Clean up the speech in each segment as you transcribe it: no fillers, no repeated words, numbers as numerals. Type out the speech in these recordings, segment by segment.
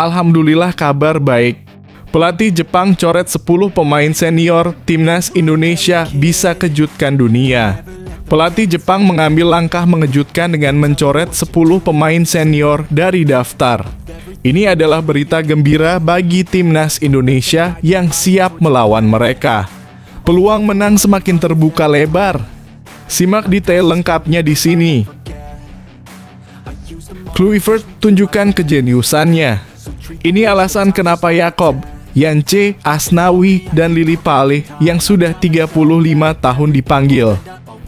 Alhamdulillah kabar baik. Pelatih Jepang coret 10 pemain senior timnas Indonesia bisa kejutkan dunia. Pelatih Jepang mengambil langkah mengejutkan dengan mencoret 10 pemain senior dari daftar. Ini adalah berita gembira bagi timnas Indonesia yang siap melawan mereka. Peluang menang semakin terbuka lebar. Simak detail lengkapnya di sini. Kluivert tunjukkan kejeniusannya. Ini alasan kenapa Yakob, Yance, Asnawi, dan Lily Pale yang sudah 35 tahun dipanggil.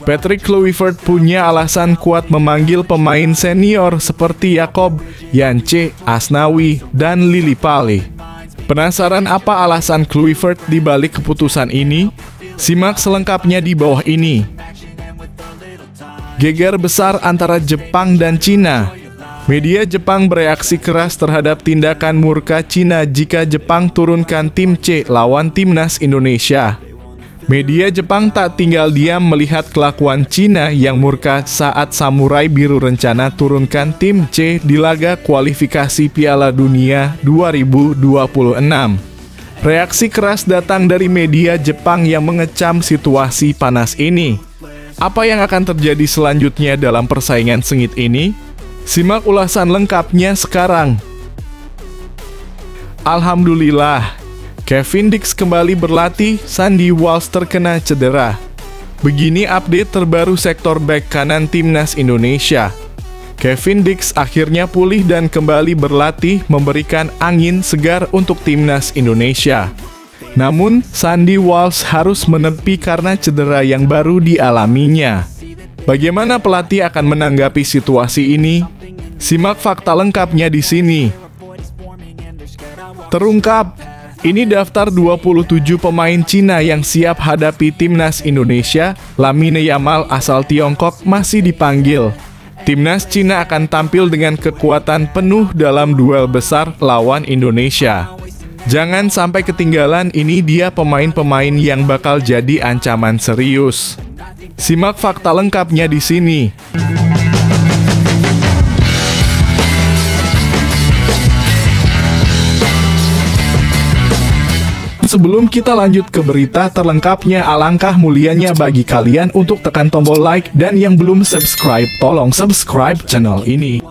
Patrick Kluivert punya alasan kuat memanggil pemain senior seperti Yakob, Yance, Asnawi, dan Lily Pale. Penasaran apa alasan Kluivert di balik keputusan ini? Simak selengkapnya di bawah ini. Geger besar antara Jepang dan Cina. Media Jepang bereaksi keras terhadap tindakan murka Cina jika Jepang turunkan tim C lawan timnas Indonesia. Media Jepang tak tinggal diam melihat kelakuan Cina yang murka saat Samurai Biru rencana turunkan tim C di laga kualifikasi Piala Dunia 2026. Reaksi keras datang dari media Jepang yang mengecam situasi panas ini. Apa yang akan terjadi selanjutnya dalam persaingan sengit ini? Simak ulasan lengkapnya sekarang. Alhamdulillah, Kevin Dix kembali berlatih, Sandy Walsh terkena cedera. Begini update terbaru sektor bek kanan timnas Indonesia. Kevin Dix akhirnya pulih dan kembali berlatih, memberikan angin segar untuk timnas Indonesia. Namun, Sandy Walsh harus menepi karena cedera yang baru dialaminya. Bagaimana pelatih akan menanggapi situasi ini? Simak fakta lengkapnya di sini. Terungkap, ini daftar 27 pemain Cina yang siap hadapi timnas Indonesia. Lamine Yamal asal Tiongkok masih dipanggil. Timnas Cina akan tampil dengan kekuatan penuh dalam duel besar lawan Indonesia. Jangan sampai ketinggalan, ini dia pemain-pemain yang bakal jadi ancaman serius. Simak fakta lengkapnya di sini. Sebelum kita lanjut ke berita terlengkapnya, alangkah mulianya bagi kalian untuk tekan tombol like, dan yang belum subscribe, tolong subscribe channel ini.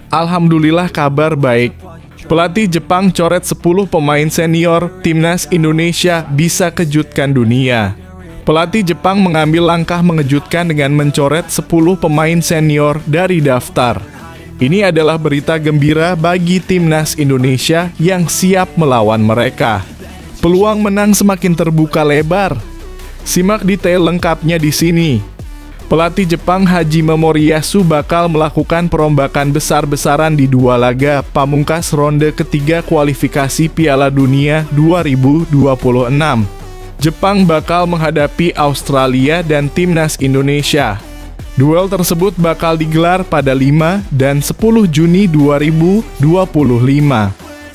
Alhamdulillah kabar baik. Pelatih Jepang coret 10 pemain senior timnas Indonesia bisa kejutkan dunia. Pelatih Jepang mengambil langkah mengejutkan dengan mencoret 10 pemain senior dari daftar. Ini adalah berita gembira bagi timnas Indonesia yang siap melawan mereka. Peluang menang semakin terbuka lebar. Simak detail lengkapnya di sini. Pelatih Jepang Hajime Moriyasu bakal melakukan perombakan besar-besaran di 2 laga pamungkas ronde ketiga kualifikasi Piala Dunia 2026. Jepang bakal menghadapi Australia dan timnas Indonesia. Duel tersebut bakal digelar pada 5 dan 10 Juni 2025.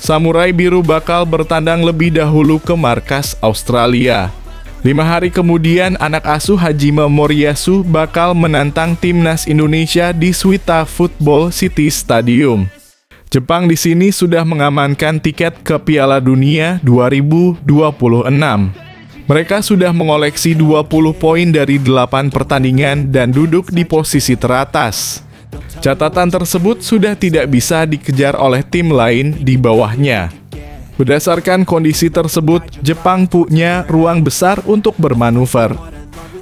Samurai Biru bakal bertandang lebih dahulu ke markas Australia. 5 hari kemudian, anak asuh Hajime Moriyasu bakal menantang timnas Indonesia di Suita Football City Stadium. Jepang di sini sudah mengamankan tiket ke Piala Dunia 2026. Mereka sudah mengoleksi 20 poin dari 8 pertandingan dan duduk di posisi teratas. Catatan tersebut sudah tidak bisa dikejar oleh tim lain di bawahnya. Berdasarkan kondisi tersebut, Jepang punya ruang besar untuk bermanuver.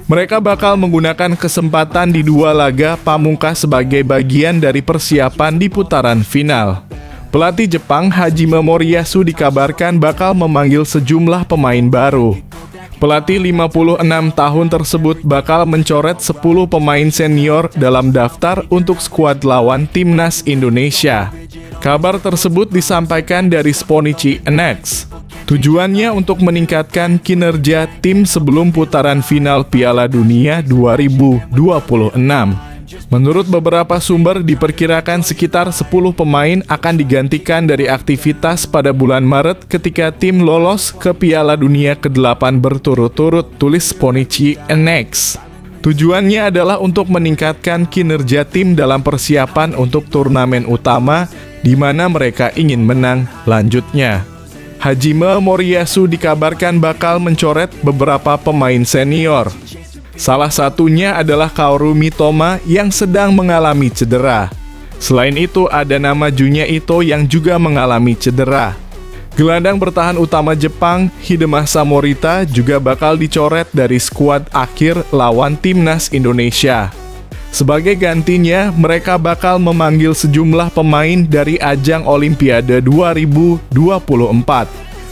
Mereka bakal menggunakan kesempatan di 2 laga pamungkas sebagai bagian dari persiapan di putaran final. Pelatih Jepang Hajime Moriyasu dikabarkan bakal memanggil sejumlah pemain baru. Pelatih 56 tahun tersebut bakal mencoret 10 pemain senior dalam daftar untuk skuad lawan timnas Indonesia. Kabar tersebut disampaikan dari Sponichi NX. Tujuannya untuk meningkatkan kinerja tim sebelum putaran final Piala Dunia 2026. Menurut beberapa sumber, diperkirakan sekitar 10 pemain akan digantikan dari aktivitas pada bulan Maret ketika tim lolos ke Piala Dunia ke-8 berturut-turut, tulis Sponichi NX. Tujuannya adalah untuk meningkatkan kinerja tim dalam persiapan untuk turnamen utama di mana mereka ingin menang lanjutnya. Hajime Moriyasu dikabarkan bakal mencoret beberapa pemain senior. Salah satunya adalah Kaoru Mitoma yang sedang mengalami cedera. Selain itu, ada nama Junya Ito yang juga mengalami cedera. Gelandang bertahan utama Jepang, Hidemasa Morita, juga bakal dicoret dari skuad akhir lawan timnas Indonesia. Sebagai gantinya, mereka bakal memanggil sejumlah pemain dari ajang Olimpiade 2024.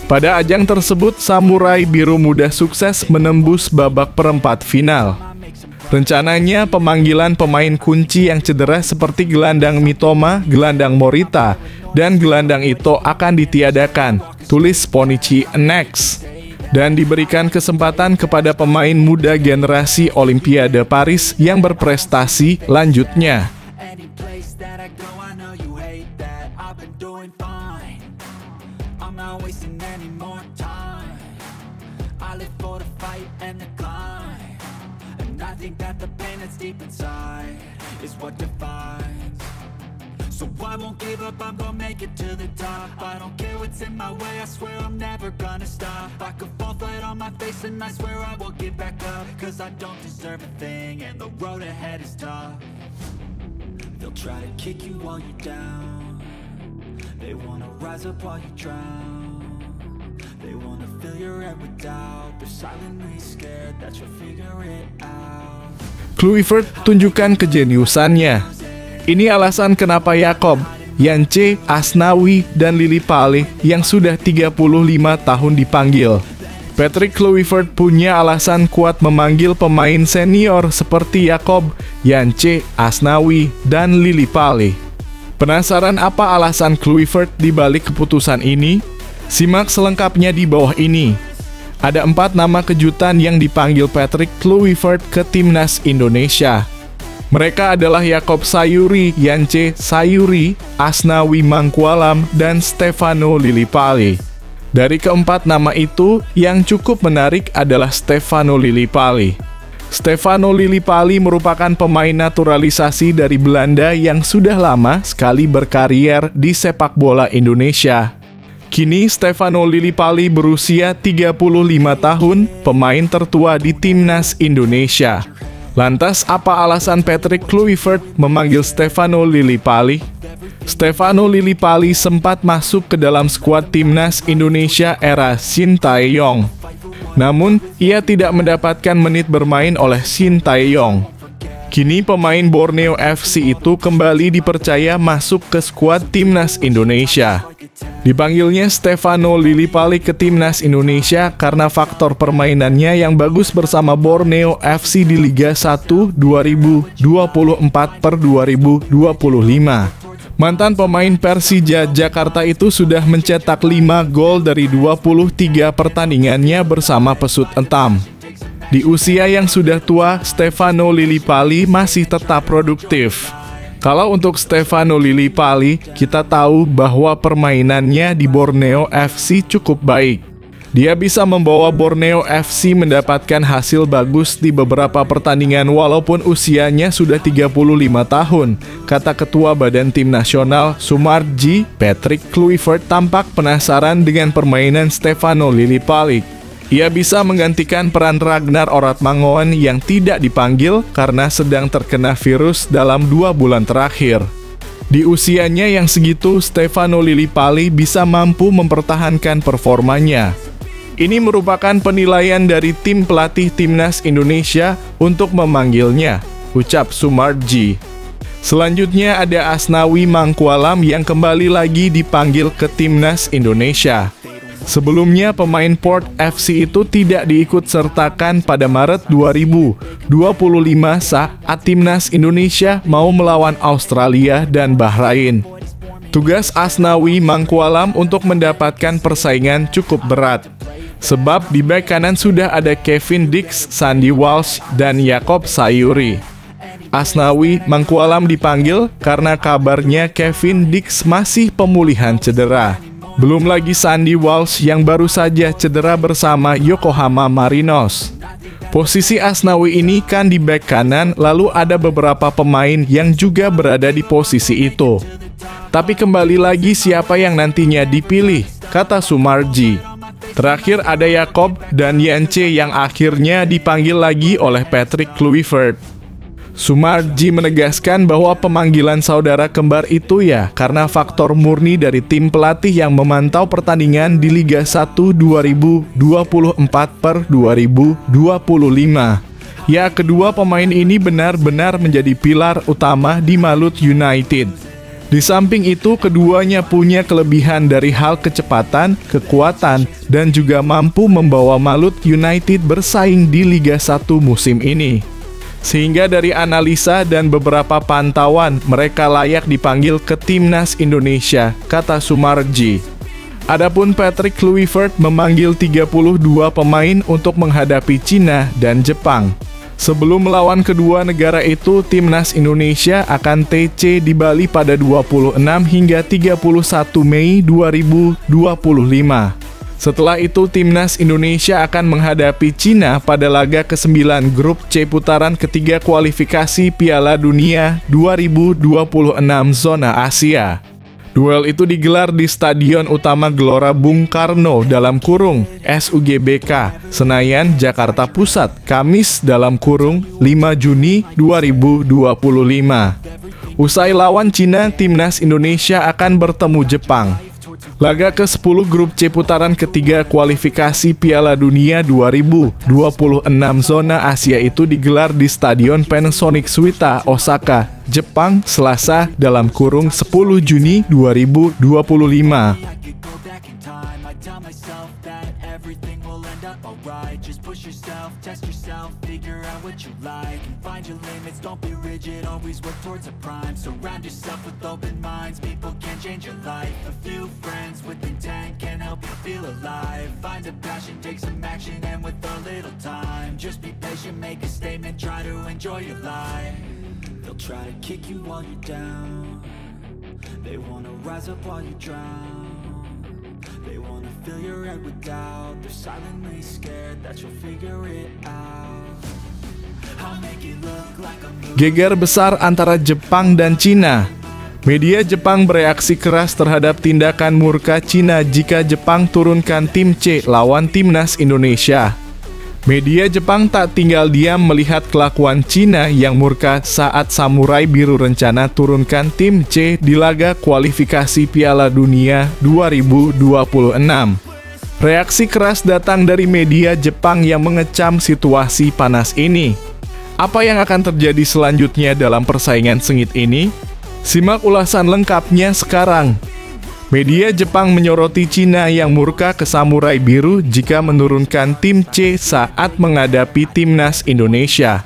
Pada ajang tersebut, Samurai Biru Muda sukses menembus babak perempat final. Rencananya, pemanggilan pemain kunci yang cedera seperti gelandang Mitoma, gelandang Morita, dan gelandang Ito akan ditiadakan, tulis Ponichi Next, dan diberikan kesempatan kepada pemain muda generasi Olimpiade Paris yang berprestasi lanjutnya. I think that the pain that's deep inside is what defines. So I won't give up, I'm gonna make it to the top. I don't care what's in my way, I swear I'm never gonna stop. I could fall flat on my face and I swear I will get back up. Cause I don't deserve a thing and the road ahead is tough. They'll try to kick you while you're down. They wanna rise up while you drown. They wanna fill your head with doubt. They're silently scared that you'll figure it out. Kluivert tunjukkan kejeniusannya. Ini alasan kenapa Yakob, Yance, Asnawi, dan Lily Pali yang sudah 35 tahun dipanggil. Patrick Kluivert punya alasan kuat memanggil pemain senior seperti Yakob, Yance, Asnawi, dan Lily Pali. Penasaran apa alasan Kluivert di balik keputusan ini? Simak selengkapnya di bawah ini. Ada 4 nama kejutan yang dipanggil Patrick Kluivert ke timnas Indonesia. Mereka adalah Yakob Sayuri, Yance Sayuri, Asnawi Mangkualam, dan Stefano Lillipali. Dari keempat nama itu, yang cukup menarik adalah Stefano Lillipali. Stefano Lillipali merupakan pemain naturalisasi dari Belanda yang sudah lama sekali berkarier di sepak bola Indonesia. Kini Stefano Lillipali berusia 35 tahun, pemain tertua di timnas Indonesia. Lantas apa alasan Patrick Kluivert memanggil Stefano Lillipali? Stefano Lillipali sempat masuk ke dalam skuad timnas Indonesia era Shin Tae-yong. Namun, ia tidak mendapatkan menit bermain oleh Shin Tae-yong. Kini pemain Borneo FC itu kembali dipercaya masuk ke skuad timnas Indonesia. Dipanggilnya Stefano Lillipali ke timnas Indonesia karena faktor permainannya yang bagus bersama Borneo FC di Liga 1 2024/2025. Mantan pemain Persija Jakarta itu sudah mencetak 5 gol dari 23 pertandingannya bersama Pesut Entam. Di usia yang sudah tua, Stefano Lillipali masih tetap produktif. Kalau untuk Stefano Lillipali, kita tahu bahwa permainannya di Borneo FC cukup baik. Dia bisa membawa Borneo FC mendapatkan hasil bagus di beberapa pertandingan walaupun usianya sudah 35 tahun, kata Ketua Badan Tim Nasional Sumarji. Patrick Kluivert tampak penasaran dengan permainan Stefano Lillipali. Ia bisa menggantikan peran Ragnar Oratmangoen yang tidak dipanggil karena sedang terkena virus dalam 2 bulan terakhir. Di usianya yang segitu, Stefano Lillipali bisa mampu mempertahankan performanya. Ini merupakan penilaian dari tim pelatih timnas Indonesia untuk memanggilnya, ucap Sumarji. Selanjutnya ada Asnawi Mangkualam yang kembali lagi dipanggil ke timnas Indonesia. Sebelumnya, pemain Port FC itu tidak diikut sertakan pada Maret 2025 saat timnas Indonesia mau melawan Australia dan Bahrain. Tugas Asnawi Mangkualam untuk mendapatkan persaingan cukup berat. Sebab di bek kanan sudah ada Kevin Dix, Sandy Walsh, dan Yakob Sayuri. Asnawi Mangkualam dipanggil karena kabarnya Kevin Dix masih pemulihan cedera. Belum lagi Sandy Walsh yang baru saja cedera bersama Yokohama Marinos. Posisi Asnawi ini kan di bek kanan, lalu ada beberapa pemain yang juga berada di posisi itu. Tapi kembali lagi siapa yang nantinya dipilih, kata Sumarji. Terakhir ada Jakob dan Yance yang akhirnya dipanggil lagi oleh Patrick Kluivert. Sumarji menegaskan bahwa pemanggilan saudara kembar itu ya karena faktor murni dari tim pelatih yang memantau pertandingan di Liga 1 2024 per 2025. Ya, kedua pemain ini benar-benar menjadi pilar utama di Malut United. Di samping itu, keduanya punya kelebihan dari hal kecepatan, kekuatan, dan juga mampu membawa Malut United bersaing di Liga 1 musim ini. Sehingga dari analisa dan beberapa pantauan, mereka layak dipanggil ke Timnas Indonesia, kata Sumarji. Adapun Patrick Kluivert memanggil 32 pemain untuk menghadapi Cina dan Jepang. Sebelum melawan kedua negara itu, Timnas Indonesia akan TC di Bali pada 26 hingga 31 Mei 2025. Setelah itu, Timnas Indonesia akan menghadapi Cina pada laga ke-9 grup C putaran ketiga kualifikasi Piala Dunia 2026 zona Asia. Duel itu digelar di Stadion Utama Gelora Bung Karno (SUGBK), Senayan, Jakarta Pusat, Kamis (5 Juni 2025). Usai lawan Cina, Timnas Indonesia akan bertemu Jepang. Laga ke-10 grup C putaran ketiga kualifikasi Piala Dunia 2026 zona Asia itu digelar di Stadion Panasonic Suita, Osaka, Jepang, Selasa (10 Juni 2025). Everything will end up alright. Just push yourself, test yourself, figure out what you like, and find your limits, don't be rigid, always work towards a prime. Surround yourself with open minds, people can change your life. A few friends with intent can help you feel alive. Find a passion, take some action, and with a little time, just be patient, make a statement, try to enjoy your life. They'll try to kick you while you're down, they wanna rise up while you drown. They wanna fill your head with doubt. They're silently scared that you'll figure it out. I'll make it look like a movie. Geger besar antara Jepang dan Cina. Media Jepang bereaksi keras terhadap tindakan murka Cina jika Jepang turunkan tim C lawan Timnas Indonesia. Media Jepang tak tinggal diam melihat kelakuan Cina yang murka saat Samurai Biru rencana turunkan tim C di laga kualifikasi Piala Dunia 2026. Reaksi keras datang dari media Jepang yang mengecam situasi panas ini. Apa yang akan terjadi selanjutnya dalam persaingan sengit ini? Simak ulasan lengkapnya sekarang. Media Jepang menyoroti Cina yang murka ke Samurai Biru jika menurunkan tim C saat menghadapi Timnas Indonesia.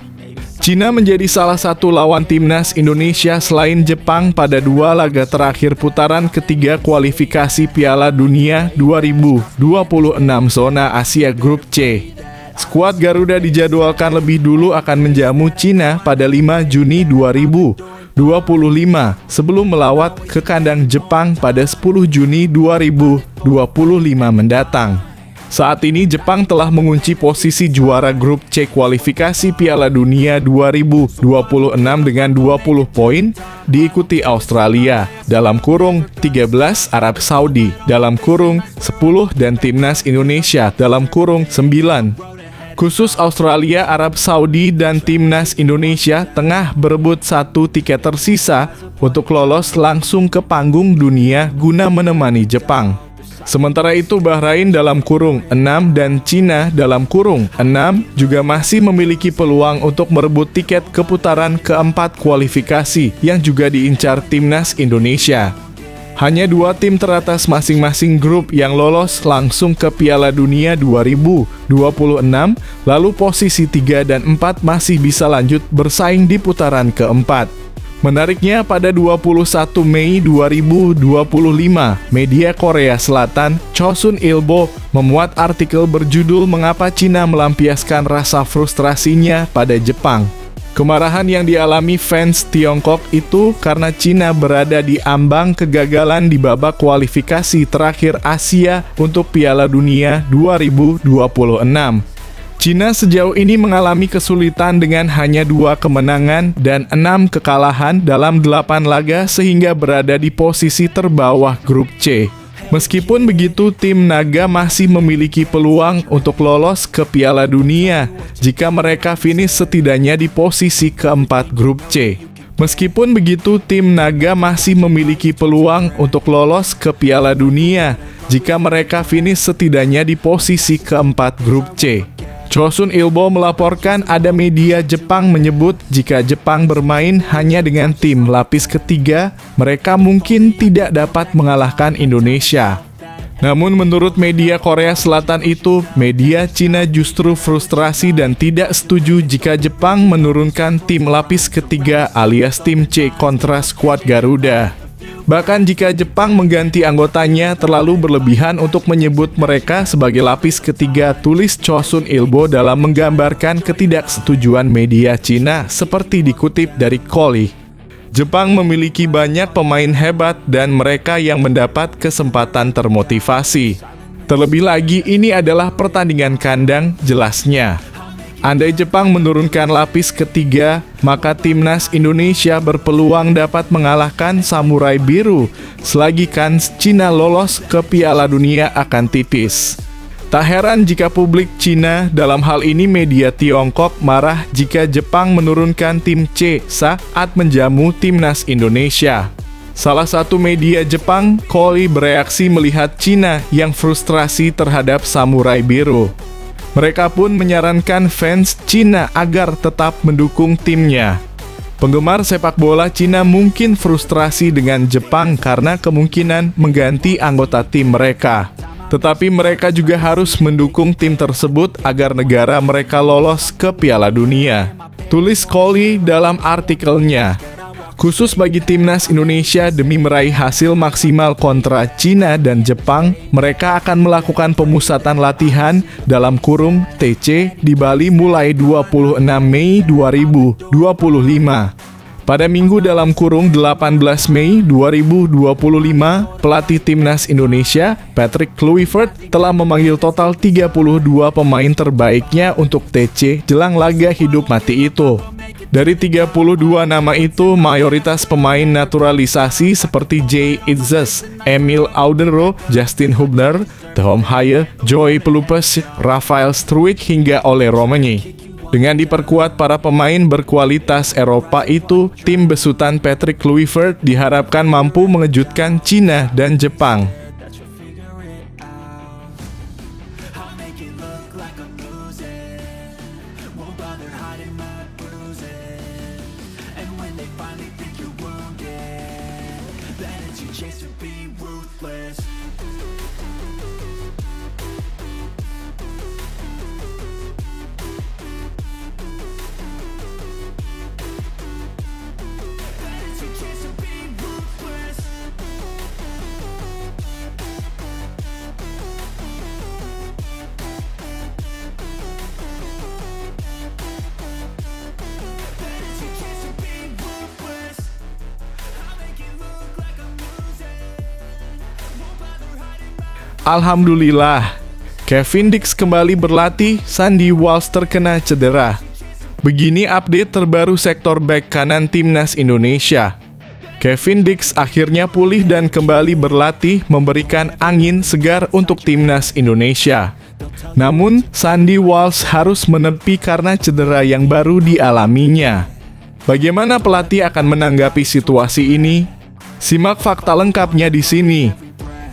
Cina menjadi salah satu lawan Timnas Indonesia selain Jepang pada dua laga terakhir putaran ketiga kualifikasi Piala Dunia 2026 zona Asia Grup C. Skuad Garuda dijadwalkan lebih dulu akan menjamu Cina pada 5 Juni 2025 sebelum melawat ke kandang Jepang pada 10 Juni 2025 mendatang. Saat ini Jepang telah mengunci posisi juara grup C kualifikasi Piala Dunia 2026 dengan 20 poin, diikuti Australia (13), Arab Saudi (10) dan Timnas Indonesia (9). Khusus Australia, Arab Saudi, dan Timnas Indonesia tengah berebut satu tiket tersisa untuk lolos langsung ke panggung dunia guna menemani Jepang. Sementara itu Bahrain (6) dan Cina (6) juga masih memiliki peluang untuk merebut tiket ke putaran keempat kualifikasi yang juga diincar Timnas Indonesia. Hanya dua tim teratas masing-masing grup yang lolos langsung ke Piala Dunia 2026, lalu posisi 3 dan 4 masih bisa lanjut bersaing di putaran keempat. Menariknya, pada 21 Mei 2025, media Korea Selatan, Chosun Ilbo, memuat artikel berjudul "Mengapa Cina Melampiaskan Rasa Frustrasinya pada Jepang". Kemarahan yang dialami fans Tiongkok itu karena Cina berada di ambang kegagalan di babak kualifikasi terakhir Asia untuk Piala Dunia 2026. Cina sejauh ini mengalami kesulitan dengan hanya 2 kemenangan dan 6 kekalahan dalam 8 laga sehingga berada di posisi terbawah grup C. Meskipun begitu, tim naga masih memiliki peluang untuk lolos ke Piala Dunia jika mereka finish setidaknya di posisi keempat grup C. Meskipun begitu, tim naga masih memiliki peluang untuk lolos ke Piala Dunia jika mereka finish setidaknya di posisi keempat grup C. Chosun Ilbo melaporkan ada media Jepang menyebut jika Jepang bermain hanya dengan tim lapis ketiga, mereka mungkin tidak dapat mengalahkan Indonesia. Namun menurut media Korea Selatan itu, media Cina justru frustrasi dan tidak setuju jika Jepang menurunkan tim lapis ketiga alias tim C kontra skuad Garuda. Bahkan jika Jepang mengganti anggotanya terlalu berlebihan untuk menyebut mereka sebagai lapis ketiga, tulis Chosun Ilbo dalam menggambarkan ketidaksetujuan media Cina seperti dikutip dari Koli. Jepang memiliki banyak pemain hebat dan mereka yang mendapat kesempatan termotivasi. Terlebih lagi ini adalah pertandingan kandang, jelasnya. Andai Jepang menurunkan lapis ketiga, maka timnas Indonesia berpeluang dapat mengalahkan Samurai Biru, selagi kans Cina lolos ke Piala Dunia akan tipis. Tak heran jika publik Cina, dalam hal ini media Tiongkok, marah jika Jepang menurunkan tim C saat menjamu timnas Indonesia. Salah satu media Jepang, Koli, bereaksi melihat Cina yang frustrasi terhadap Samurai Biru. Mereka pun menyarankan fans Cina agar tetap mendukung timnya. Penggemar sepak bola Cina mungkin frustrasi dengan Jepang karena kemungkinan mengganti anggota tim mereka. Tetapi mereka juga harus mendukung tim tersebut agar negara mereka lolos ke Piala Dunia. Tulis Koli dalam artikelnya. Khusus bagi timnas Indonesia demi meraih hasil maksimal kontra Cina dan Jepang, mereka akan melakukan pemusatan latihan dalam kurung TC di Bali mulai 26 Mei 2025. Pada minggu dalam kurung 18 Mei 2025, pelatih timnas Indonesia, Patrick Kluivert, telah memanggil total 32 pemain terbaiknya untuk TC jelang laga hidup mati itu. Dari 32 nama itu, mayoritas pemain naturalisasi seperti Jay Itzes, Emil Audenro, Justin Hubner, Tom Haye, Joy Pelupes, Rafael Struijk hingga Ole Romani. Dengan diperkuat para pemain berkualitas Eropa itu, tim besutan Patrick Kluivert diharapkan mampu mengejutkan Cina dan Jepang. Alhamdulillah, Kevin Dix kembali berlatih, Sandy Walsh terkena cedera. Begini update terbaru sektor bek kanan timnas Indonesia. Kevin Dix akhirnya pulih dan kembali berlatih, memberikan angin segar untuk timnas Indonesia. Namun, Sandy Walsh harus menepi karena cedera yang baru dialaminya. Bagaimana pelatih akan menanggapi situasi ini? Simak fakta lengkapnya di sini.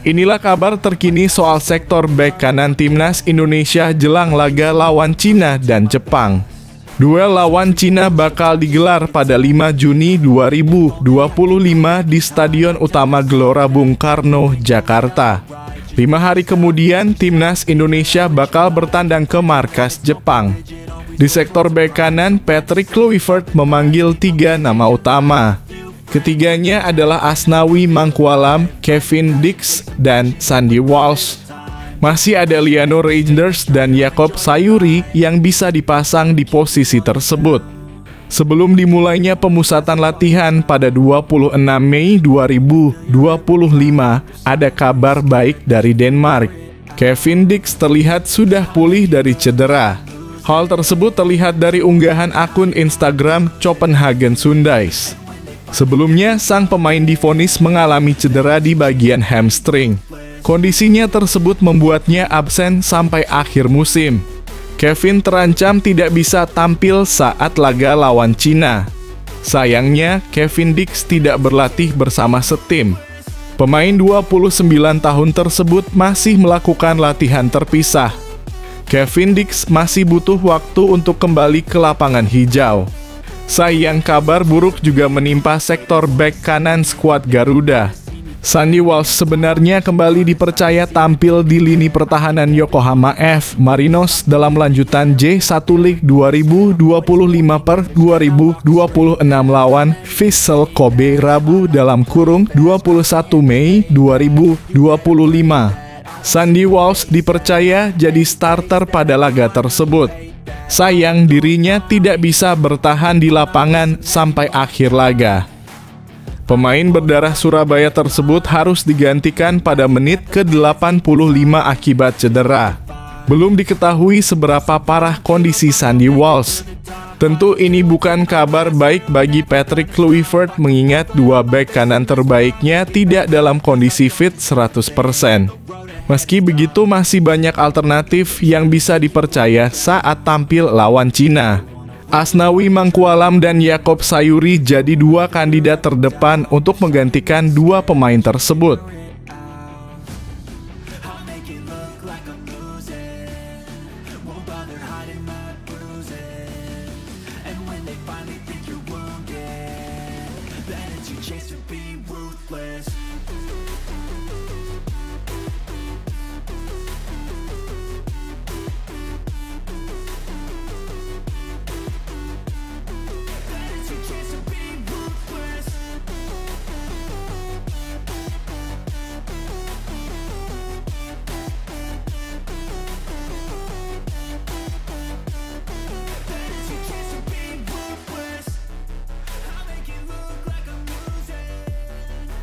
Inilah kabar terkini soal sektor bek kanan timnas Indonesia jelang laga lawan Cina dan Jepang. Duel lawan Cina bakal digelar pada 5 Juni 2025 di Stadion Utama Gelora Bung Karno, Jakarta. 5 hari kemudian, timnas Indonesia bakal bertandang ke markas Jepang. Di sektor bek kanan, Patrick Kluivert memanggil 3 nama utama. Ketiganya adalah Asnawi Mangkualam, Kevin Dix, dan Sandy Walsh. Masih ada Liano Reinders dan Jakob Sayuri yang bisa dipasang di posisi tersebut. Sebelum dimulainya pemusatan latihan pada 26 Mei 2025, ada kabar baik dari Denmark. Kevin Dix terlihat sudah pulih dari cedera. Hal tersebut terlihat dari unggahan akun Instagram Copenhagen Sundays. Sebelumnya, sang pemain divonis mengalami cedera di bagian hamstring. Kondisinya tersebut membuatnya absen sampai akhir musim. Kevin terancam tidak bisa tampil saat laga lawan Cina. Sayangnya, Kevin Dix tidak berlatih bersama setim. Pemain 29 tahun tersebut masih melakukan latihan terpisah. Kevin Dix masih butuh waktu untuk kembali ke lapangan hijau. Sayang, kabar buruk juga menimpa sektor bek kanan skuad Garuda. Sandy Walsh sebenarnya kembali dipercaya tampil di lini pertahanan Yokohama F. Marinos dalam lanjutan J1 League 2025/2026 lawan Vissel Kobe Rabu (21 Mei 2025). Sandy Walsh dipercaya jadi starter pada laga tersebut. Sayang, dirinya tidak bisa bertahan di lapangan sampai akhir laga. Pemain berdarah Surabaya tersebut harus digantikan pada menit ke-85 akibat cedera. Belum diketahui seberapa parah kondisi Sandy Walsh. Tentu ini bukan kabar baik bagi Patrick Kluivert mengingat dua bek kanan terbaiknya tidak dalam kondisi fit 100%. Meski begitu, masih banyak alternatif yang bisa dipercaya saat tampil lawan Cina. Asnawi Mangkualam dan Yakob Sayuri jadi dua kandidat terdepan untuk menggantikan dua pemain tersebut.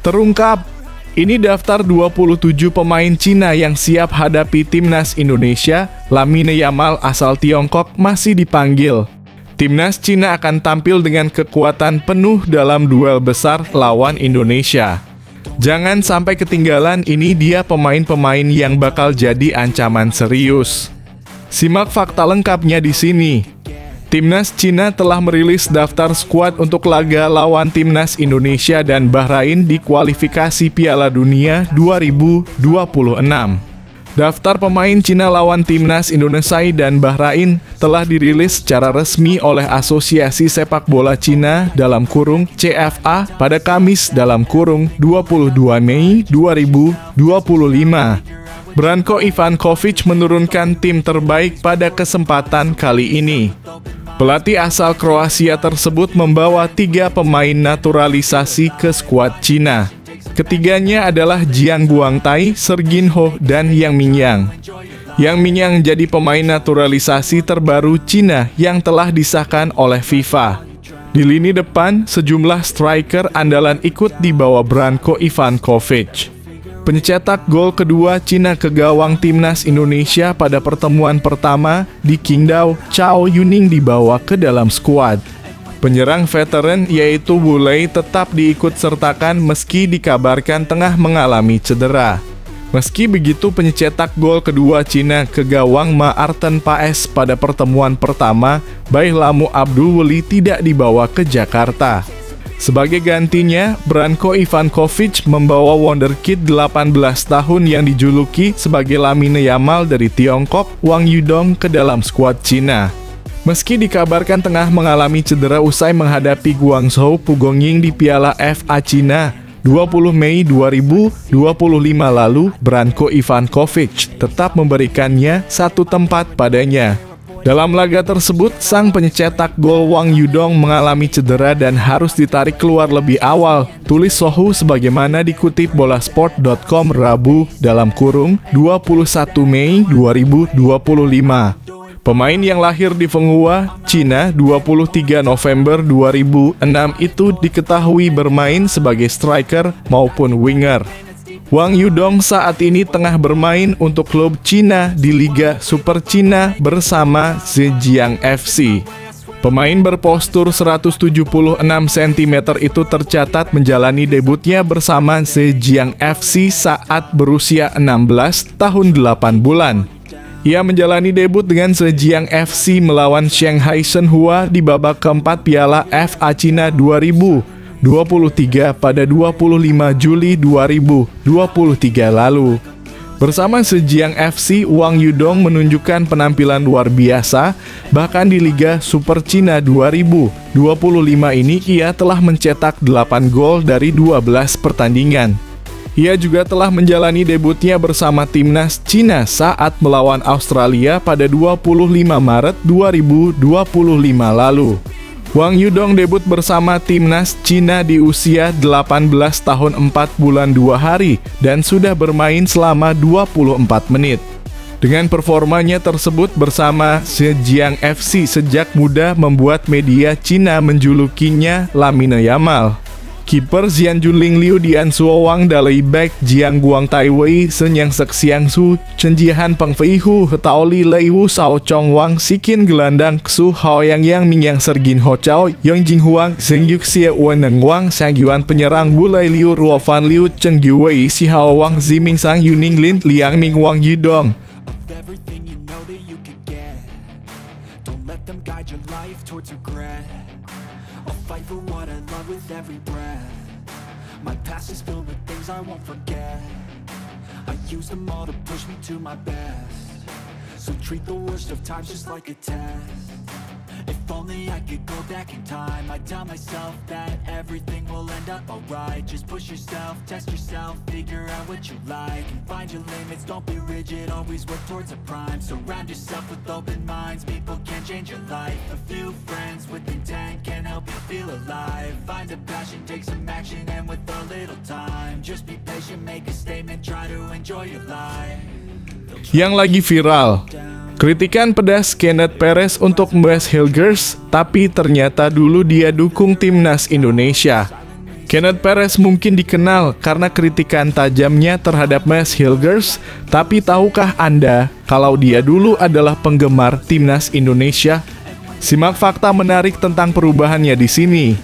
Terungkap, ini daftar 27 pemain Cina yang siap hadapi timnas Indonesia. Lamine Yamal asal Tiongkok masih dipanggil. Timnas Cina akan tampil dengan kekuatan penuh dalam duel besar lawan Indonesia. Jangan sampai ketinggalan, ini dia pemain-pemain yang bakal jadi ancaman serius. Simak fakta lengkapnya di sini. Timnas Cina telah merilis daftar skuad untuk laga lawan Timnas Indonesia dan Bahrain di kualifikasi Piala Dunia 2026. Daftar pemain Cina lawan Timnas Indonesia dan Bahrain telah dirilis secara resmi oleh Asosiasi Sepak Bola Cina (CFA) pada Kamis (22 Mei 2025. Branko Ivankovic menurunkan tim terbaik pada kesempatan kali ini. Pelatih asal Kroasia tersebut membawa 3 pemain naturalisasi ke skuad Cina. Ketiganya adalah Jiang Guangtai, Serginho, dan Yang Mingyang. Yang Mingyang jadi pemain naturalisasi terbaru Cina yang telah disahkan oleh FIFA. Di lini depan, sejumlah striker andalan ikut dibawa Branko Ivankovic. Pencetak gol kedua Cina ke gawang timnas Indonesia pada pertemuan pertama di Qingdao, Chao Yuning dibawa ke dalam skuad. Penyerang veteran yaitu Wu Lei tetap diikut sertakan meski dikabarkan tengah mengalami cedera. Meski begitu, pencetak gol kedua Cina ke gawang Ma Arten Paes pada pertemuan pertama, Bailamu Abdul Weli tidak dibawa ke Jakarta. Sebagai gantinya, Branko Ivankovic membawa wonderkid 18 tahun yang dijuluki sebagai Lamine Yamal dari Tiongkok, Wang Yudong, ke dalam skuad Cina. Meski dikabarkan tengah mengalami cedera usai menghadapi Guangzhou Pugongying di Piala FA Cina 20 Mei 2025 lalu, Branko Ivankovic tetap memberikannya satu tempat padanya. Dalam laga tersebut, sang pencetak gol Wang Yudong mengalami cedera dan harus ditarik keluar lebih awal, tulis Sohu sebagaimana dikutip bolasport.com Rabu (21 Mei 2025). Pemain yang lahir di Fenghua, Cina 23 November 2006 itu diketahui bermain sebagai striker maupun winger. Wang Yudong saat ini tengah bermain untuk klub Cina di Liga Super Cina bersama Zhejiang FC. Pemain berpostur 176 cm itu tercatat menjalani debutnya bersama Zhejiang FC saat berusia 16 tahun 8 bulan. Ia menjalani debut dengan Zhejiang FC melawan Shanghai Shenhua di babak keempat Piala FA Cina 2023 pada 25 Juli 2023 lalu. Bersama Zhejiang FC, Wang Yudong menunjukkan penampilan luar biasa, bahkan di Liga Super Cina 2025 ini ia telah mencetak 8 gol dari 12 pertandingan. Ia juga telah menjalani debutnya bersama timnas Cina saat melawan Australia pada 25 Maret 2025 lalu. Wang Yudong debut bersama timnas Cina di usia 18 tahun 4 bulan 2 hari dan sudah bermain selama 24 menit. Dengan performanya tersebut bersama Zhejiang FC sejak muda membuat media Cina menjulukinya Lamine Yamal. Kiper Jian Junling Liu Dian Suo Wang Dalei Back Jiang Guang Tai Wei Senyang Sek Siang Su Chen Jihan Peng Fei Hu Hetao Li Lei Wu Sao Chong Wang Sikin Gelandang Su Hao Yang Yang Mingyang Sergin Ho Chao Yong Jing Huang Zheng Yuk Xie Wen Neng Wang Sang Yuan penyerang Wu Lei Liu Ruo Fan Liu Chen Yu Wei Si Hao Wang Zi Ming Sang Yuning Lin Liang Ming Wang Yudong. Fight for what I love with every breath. My past is filled with things I won't forget. I use them all to push me to my best. So treat the worst of times just like a test. If only I could go back in time, I'd tell myself that everything will end up alright. Just push yourself, test yourself, figure out what you like, and find your limits, don't be rigid, always work towards a prime. Surround yourself with open minds, people can change your life. A few friends with intent can help you feel alive. Find a passion, take some action, and with a little time, just be patient, make a statement, try to enjoy your life. Yang lagi viral, kritikan pedas Kenneth Perez untuk Wes Hilgers, tapi ternyata dulu dia dukung timnas Indonesia. Kenneth Perez mungkin dikenal karena kritikan tajamnya terhadap Wes Hilgers, tapi tahukah Anda kalau dia dulu adalah penggemar timnas Indonesia? Simak fakta menarik tentang perubahannya di sini.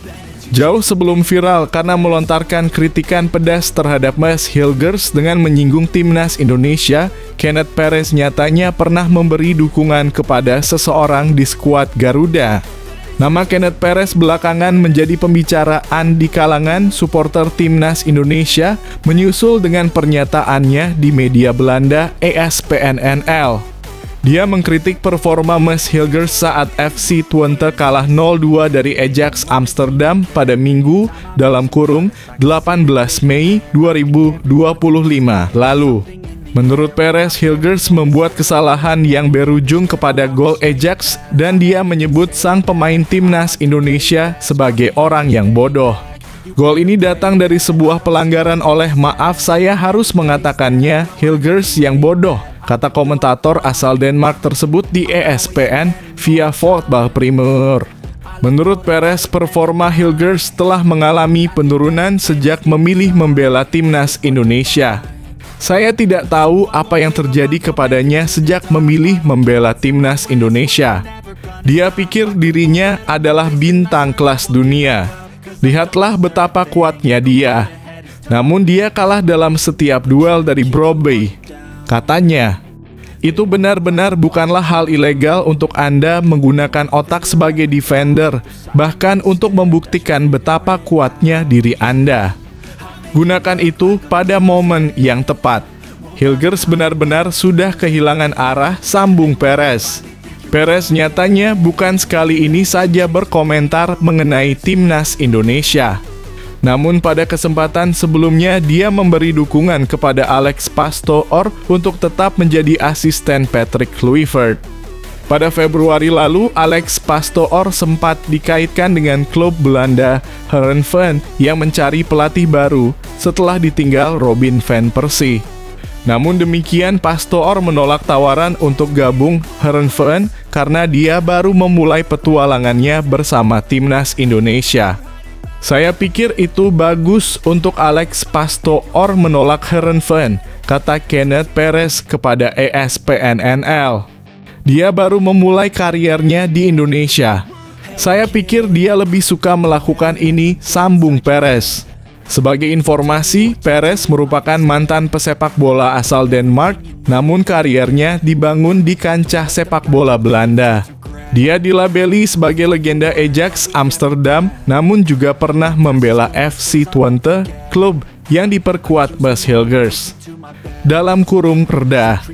Jauh sebelum viral karena melontarkan kritikan pedas terhadap Wes Hilgers dengan menyinggung timnas Indonesia, Kenneth Perez nyatanya pernah memberi dukungan kepada seseorang di skuad Garuda. Nama Kenneth Perez belakangan menjadi pembicaraan di kalangan supporter timnas Indonesia, menyusul dengan pernyataannya di media Belanda ESPN-NL. Dia mengkritik performa Wes Hilgers saat FC Twente kalah 0-2 dari Ajax Amsterdam pada Minggu (18 Mei 2025) lalu. Menurut Perez, Hilgers membuat kesalahan yang berujung kepada gol Ajax dan dia menyebut sang pemain timnas Indonesia sebagai orang yang bodoh. Gol ini datang dari sebuah pelanggaran oleh maaf saya harus mengatakannya Hilgers yang bodoh, kata komentator asal Denmark tersebut di ESPN via Fotball Premier. Menurut Perez, performa Hilgers telah mengalami penurunan sejak memilih membela timnas Indonesia. Saya tidak tahu apa yang terjadi kepadanya sejak memilih membela timnas Indonesia. Dia pikir dirinya adalah bintang kelas dunia. Lihatlah betapa kuatnya dia. Namun dia kalah dalam setiap duel dari Brobbey. Katanya, itu benar-benar bukanlah hal ilegal untuk Anda menggunakan otak sebagai defender, bahkan untuk membuktikan betapa kuatnya diri Anda. Gunakan itu pada momen yang tepat. Hilgers benar-benar sudah kehilangan arah, sambung Perez. Perez nyatanya bukan sekali ini saja berkomentar mengenai timnas Indonesia. Namun pada kesempatan sebelumnya dia memberi dukungan kepada Alex Pastoor untuk tetap menjadi asisten Patrick Kluivert. Pada Februari lalu, Alex Pastoor sempat dikaitkan dengan klub Belanda Heerenveen yang mencari pelatih baru setelah ditinggal Robin van Persie. Namun demikian, Pastoor menolak tawaran untuk gabung Heerenveen karena dia baru memulai petualangannya bersama timnas Indonesia. Saya pikir itu bagus untuk Alex Pastor menolak Heerenveen, kata Kenneth Perez kepada ESPN-NL. Dia baru memulai kariernya di Indonesia. Saya pikir dia lebih suka melakukan ini, sambung Perez. Sebagai informasi, Perez merupakan mantan pesepak bola asal Denmark, namun kariernya dibangun di kancah sepak bola Belanda. Dia dilabeli sebagai legenda Ajax Amsterdam, namun juga pernah membela FC Twente, klub yang diperkuat Bas Hilgers. Dalam kurung reda.